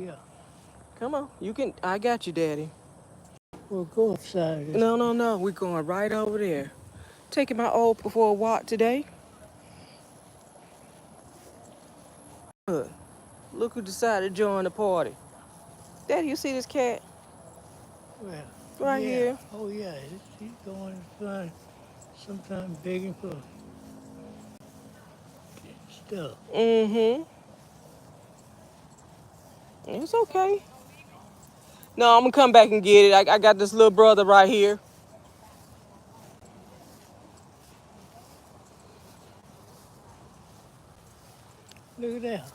Yeah. Come on, you can. I got you, Daddy. We'll go upside this. No, no, no. We're going right over there. Taking my old for a walk today. Look who decided to join the party. Daddy, you see this cat Well, right yeah. here? Oh, yeah. He's going to find sometime begging for stuff. Mm-hmm. It's okay. No, I'm gonna come back and get it. I got this little brother right here. Look at that.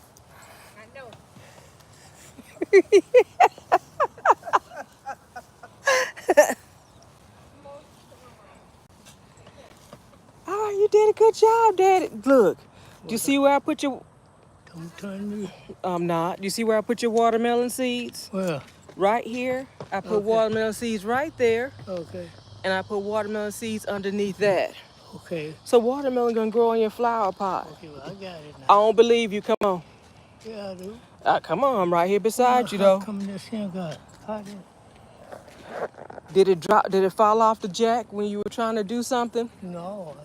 Oh, you did a good job, Daddy. Look, do you Well, see where I put your? don't turn me. I'm not. Do you see where I put your watermelon seeds? Well, Right here. I put okay. watermelon seeds right there, Okay. and I put watermelon seeds underneath that. Okay. So watermelon gonna grow in your flower pot. Okay. Well, I got it I now. don't believe you. Come on. Yeah, I do. Come on. I'm right here Well, beside you, how though. come this here got hot in? Did it drop? Did it fall off the jack when you were trying to do something? No,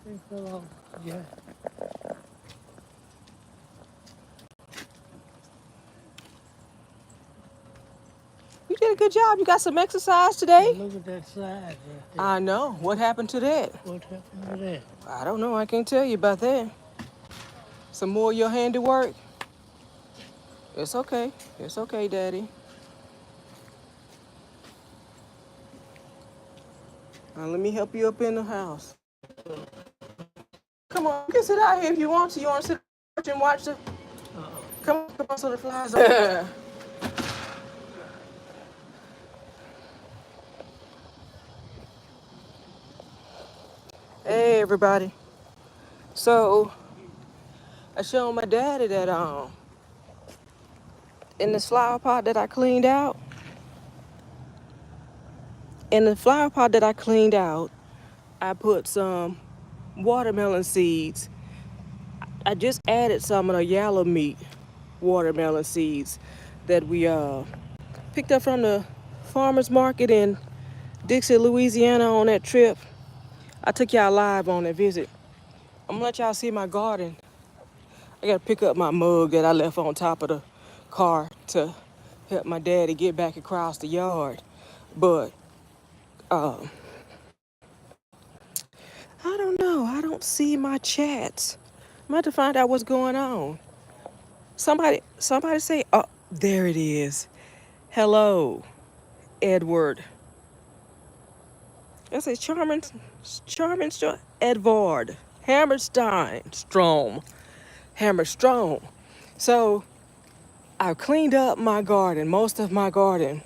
ain't fell off. Yeah. You did a good job. You got some exercise Well, today. look at that side right there. I know. What happened to that? What happened to that? I don't know. I can't tell you about that. Some more of your handiwork. It's okay. It's okay, Daddy. Let me help you up in the house. Come on, you can sit out here if you want to. You want to sit and watch the. Come on, so the flies are. Hey, everybody. So, I showed my daddy that in this flower pot that I cleaned out. In the flower pot that I cleaned out, I put some watermelon seeds. I just added some of the yellow meat watermelon seeds that we picked up from the farmer's market in Dixie, Louisiana on that trip. I took y'all live on that visit. I'm gonna let y'all see my garden. I gotta pick up my mug that I left on top of the car to help my daddy get back across the yard. But um, I don't know. I don't see my chats. I'm about to find out what's going on. Somebody say, oh, there it is. Hello, Edward. I say Charming, Edward, Hammerstein, Hammerstrom. So I've cleaned up my garden, most of my garden,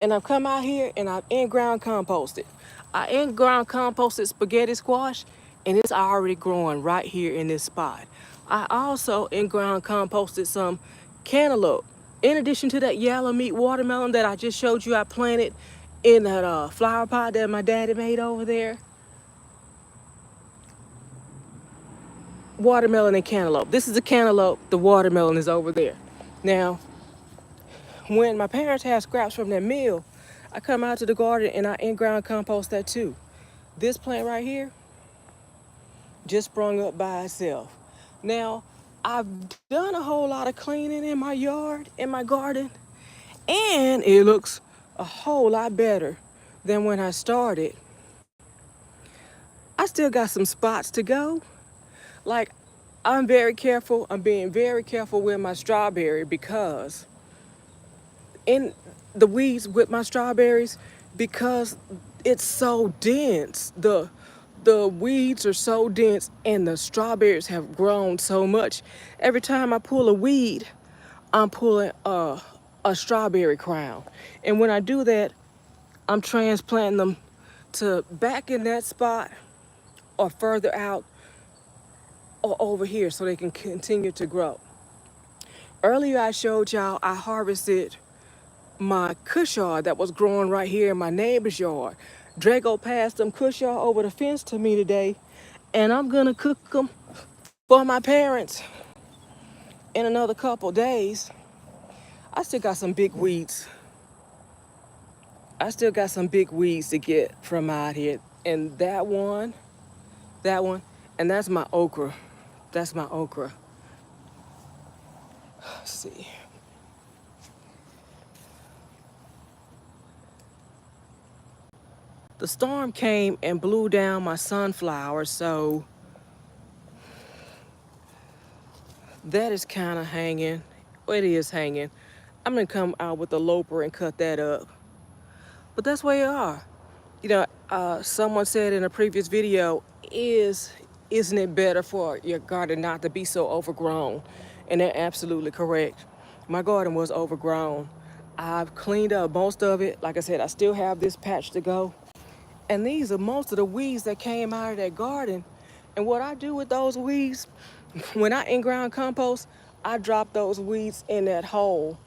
and I've come out here and I've in-ground composted. I in-ground composted spaghetti squash, and it's already growing right here in this spot. I also in-ground composted some cantaloupe. In addition to that yellow meat watermelon that I just showed you I planted in that flower pot that my daddy made over there. Watermelon and cantaloupe. This is a cantaloupe, the watermelon is over there. Now, when my parents had scraps from their mill, I come out to the garden and I in-ground compost that too. This plant right here just sprung up by itself. Now, I've done a whole lot of cleaning in my yard, in my garden, and it looks a whole lot better than when I started. I still got some spots to go. Like, I'm very careful. I'm being very careful with my strawberry because in the weeds with my strawberries, because it's so dense. The weeds are so dense and the strawberries have grown so much. Every time I pull a weed, I'm pulling a strawberry crown. And when I do that, I'm transplanting them to back in that spot or further out or over here so they can continue to grow. Earlier I showed y'all I harvested my cushaw that was growing right here in my neighbor's yard. Drago passed them cushaw over the fence to me today, and I'm gonna cook them for my parents in another couple days. I still got some big weeds. I still got some big weeds to get from out here. And that one, and that's my okra. That's my okra. Let's see. The storm came and blew down my sunflower, so that is kind of hanging. Well, it is hanging. I'm gonna come out with a loper and cut that up. But that's where you are. You know, someone said in a previous video, isn't it better for your garden not to be so overgrown? And they're absolutely correct. My garden was overgrown. I've cleaned up most of it. Like I said, I still have this patch to go. And these are most of the weeds that came out of that garden. And what I do with those weeds, when I in-ground compost, I drop those weeds in that hole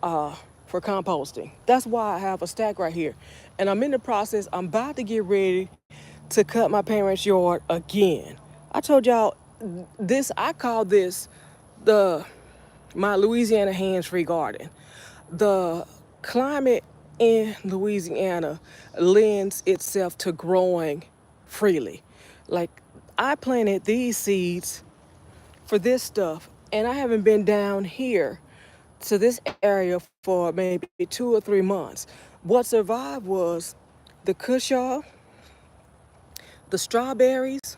uh, for composting. That's why I have a stack right here. And I'm in the process, I'm about to get ready to cut my parents' yard again. I told y'all this, I call this the my Louisiana hands-free garden. The climate in Louisiana lends itself to growing freely. Like I planted these seeds for this stuff, and I haven't been down here to this area for maybe 2 or 3 months. What survived was the cushaw, the strawberries,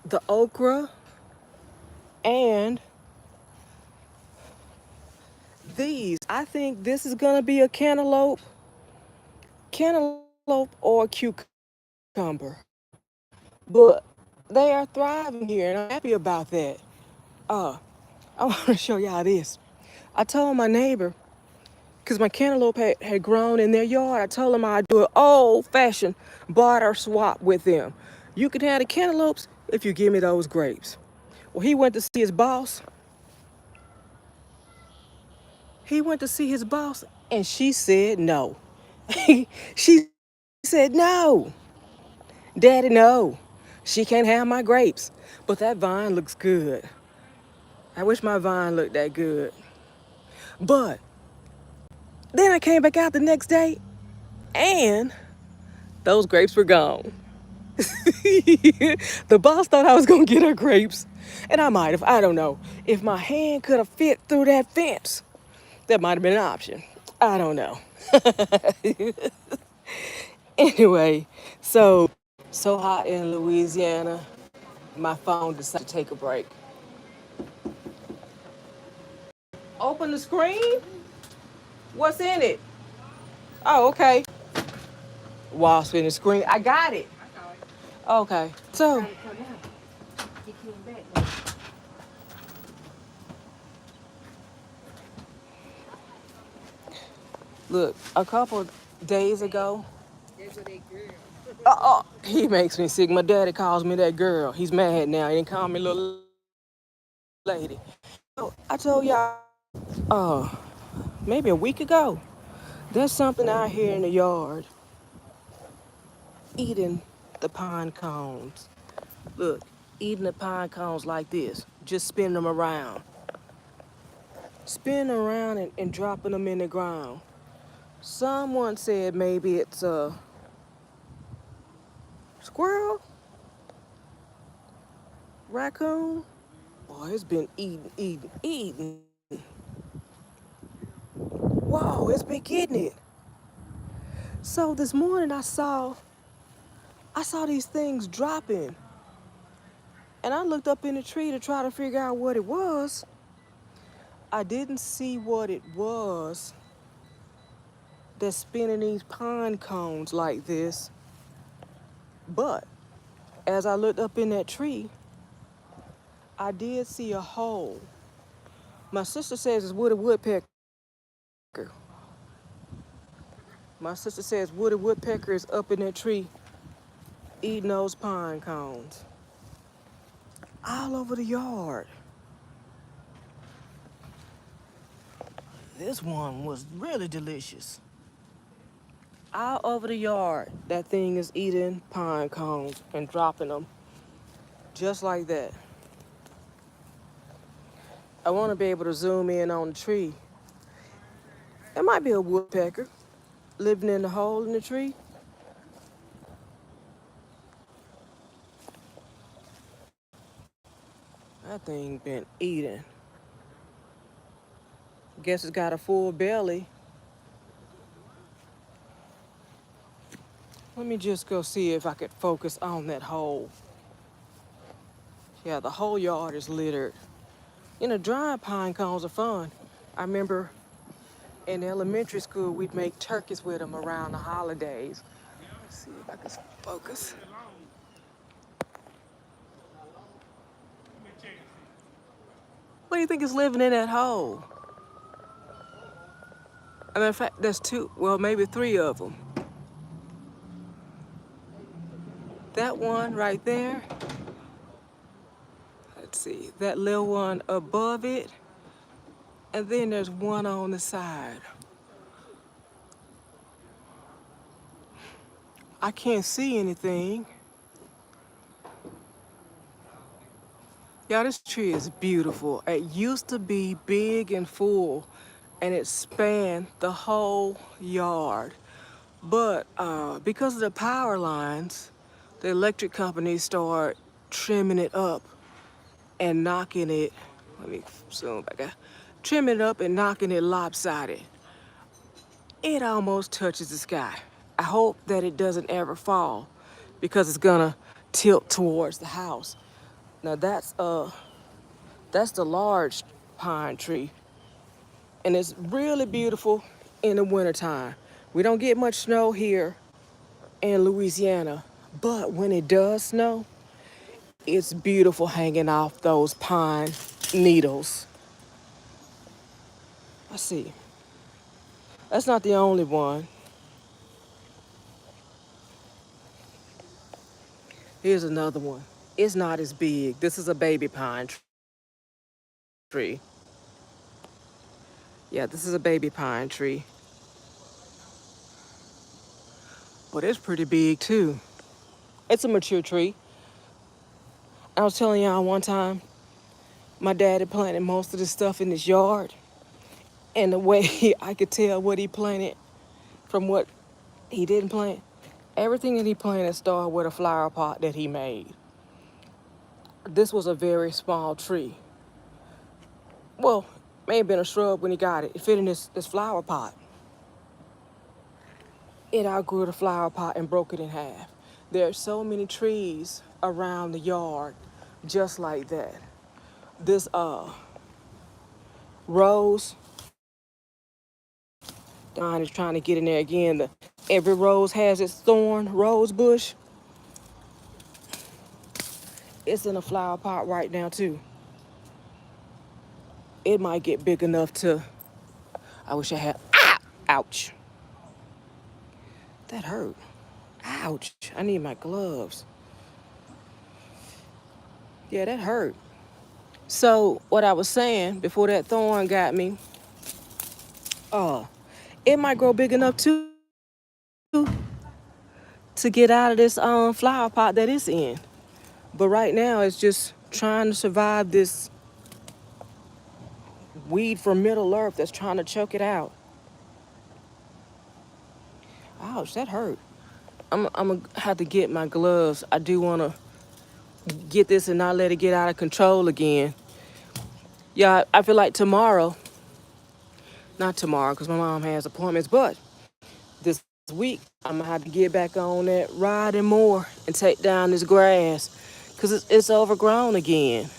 the okra, and these. I think this is gonna be a cantaloupe or cucumber. But they are thriving here, and I'm happy about that. Uh, I want to show y'all this. I told my neighbor, because my cantaloupe had grown in their yard, I told them I'd do an old-fashioned barter swap with them. You can have the cantaloupes if you give me those grapes. Well, he went to see his boss. He went to see his boss, and she said no. She said no. Daddy, no. She can't have my grapes. But that vine looks good. I wish my vine looked that good. But then I came back out the next day and those grapes were gone. The boss thought I was gonna get her grapes. And I might have, I don't know. If my hand could have fit through that fence, that might have been an option. I don't know. Anyway, so hot in Louisiana, my phone decided to take a break. Open the screen? What's in it? Oh, okay. Wasp in the screen. I got it. Okay. So, look, a couple days ago, he makes me sick. My daddy calls me that girl. He's mad now. He didn't call me little lady. So I told y'all, uh, maybe a week ago, there's something out here in the yard eating the pine cones. Look, eating the pine cones like this, just spinning them around. Spinning around and dropping them in the ground. Someone said maybe it's a squirrel, raccoon. Boy, it's been eating. Whoa, it's been getting it. So this morning I saw these things dropping. And I looked up in the tree to try to figure out what it was. I didn't see what it was that's spinning these pine cones like this. But as I looked up in that tree, I did see a hole. My sister says it's Woody Woodpecker. My sister says Woody Woodpecker is up in that tree eating those pine cones. All over the yard. This one was really delicious. All over the yard, that thing is eating pine cones and dropping them just like that. I want to be able to zoom in on the tree. It might be a woodpecker living in the hole in the tree. That thing been eating. Guess it's got a full belly. Let me just go see if I could focus on that hole. Yeah, the whole yard is littered. You know, drying pine cones are fun. I remember in elementary school, we'd make turkeys with them around the holidays. Let's see if I can focus. What do you think is living in that hole? I mean, in fact, there's two, well, maybe three of them. That one right there. Let's see, that little one above it. And then there's one on the side. I can't see anything. Y'all, this tree is beautiful. It used to be big and full, and it spanned the whole yard. But because of the power lines, the electric companies start trimming it up and knocking it. Let me zoom back out. Trimming it up and knocking it lopsided. It almost touches the sky. I hope that it doesn't ever fall because it's gonna tilt towards the house. Now that's the large pine tree, and it's really beautiful in the wintertime. We don't get much snow here in Louisiana, but when it does snow, it's beautiful hanging off those pine needles. Let's see. That's not the only one. Here's another one. It's not as big. This is a baby pine tree. Yeah, this is a baby pine tree, but it's pretty big too. It's a mature tree. I was telling y'all one time, my dad had planted most of the stuff in his yard, and the way I could tell what he planted from what he didn't plant, everything that he planted started with a flower pot that he made. This was a very small tree. Well, may have been a shrub when he got it. It fit in this flower pot. It outgrew the flower pot and broke it in half. There are so many trees around the yard just like that. This rose, Don is trying to get in there again. Every rose has its thorn rose bush. It's in a flower pot right now too. It might get big enough to, I wish I had, ouch. That hurt. Ouch, I need my gloves. Yeah, that hurt. So what I was saying before that thorn got me, it might grow big enough too to get out of this flower pot that it's in. But right now it's just trying to survive this weed from Middle Earth that's trying to choke it out. Ouch, that hurt. I'm gonna have to get my gloves. I do wanna get this and not let it get out of control again. Yeah, I feel like tomorrow, not tomorrow because my mom has appointments, but this week I'm gonna have to get back on that riding more and take down this grass because it's overgrown again.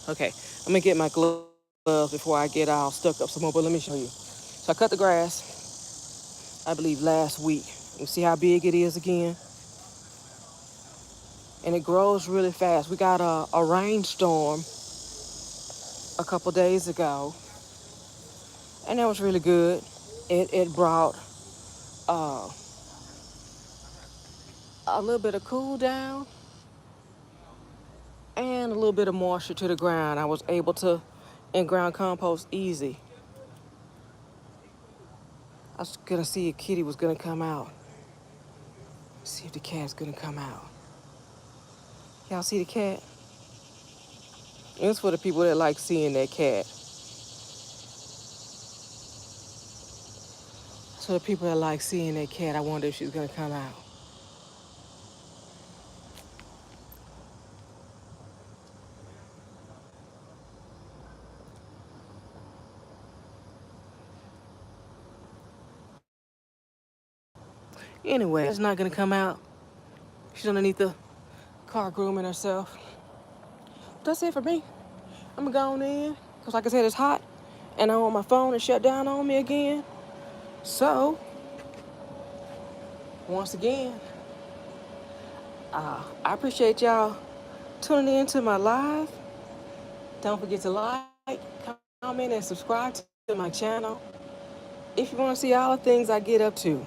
Okay, I'm gonna get my gloves before I get all stuck up some more, but let me show you. So I cut the grass, I believe last week. You see how big it is again? And it grows really fast. We got a rainstorm a couple days ago, and that was really good. It brought uh, a little bit of cool down and a little bit of moisture to the ground. I was able to in-ground compost easy. I was gonna see if Kitty was gonna come out. See if the cat's gonna come out. Y'all see the cat? It's for the people that like seeing their cat. So the people that like seeing their cat, I wonder if she's gonna come out. Anyway, it's not gonna come out. She's underneath the car grooming herself. That's it for me. I'm gonna go on in, cause like I said, it's hot, and I want my phone to shut down on me again. So, once again, I appreciate y'all tuning in to my live. Don't forget to like, comment, and subscribe to my channel if you want to see all the things I get up to.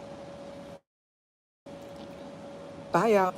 Bye, y'all.